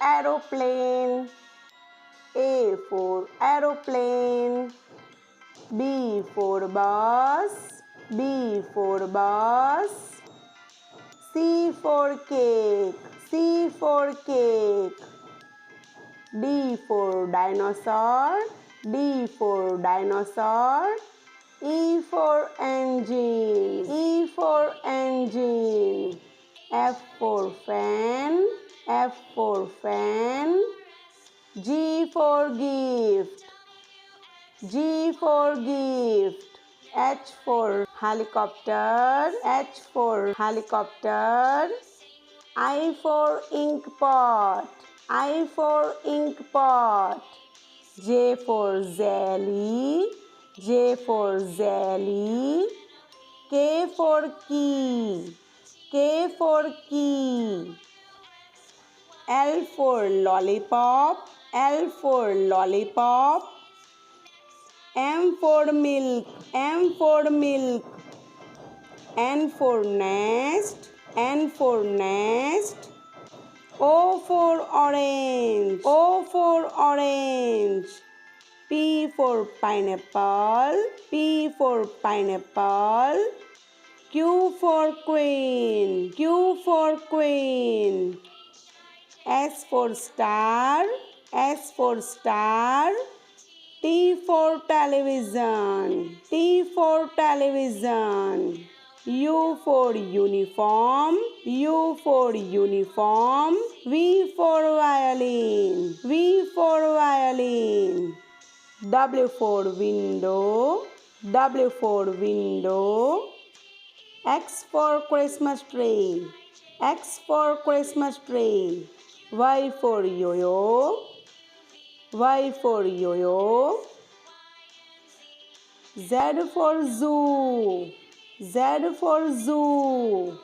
aeroplane. A for aeroplane. B for bus. B for bus. C for cake. C for cake. D for dinosaur. D for dinosaur. E for engine. E for engine. F for fan. F for fan. G for gift. G for gift. H for helicopter. H for helicopter. I for ink pot. I for ink pot. J for jelly. J for jelly. K for key. K for key. L for lollipop. L for lollipop. M for milk. M for milk. N for nest. N for nest. O for orange. O for orange. P for pineapple. P for pineapple. Q for queen. Q for queen. S for star. S for star. T for television. T for television. U for uniform. U for uniform. V for violin. V for violin. W for window. W for window. X for Christmas tree. X for Christmas tree. Y for yo-yo. Y for yo-yo. Z for zoo. Z for zoo.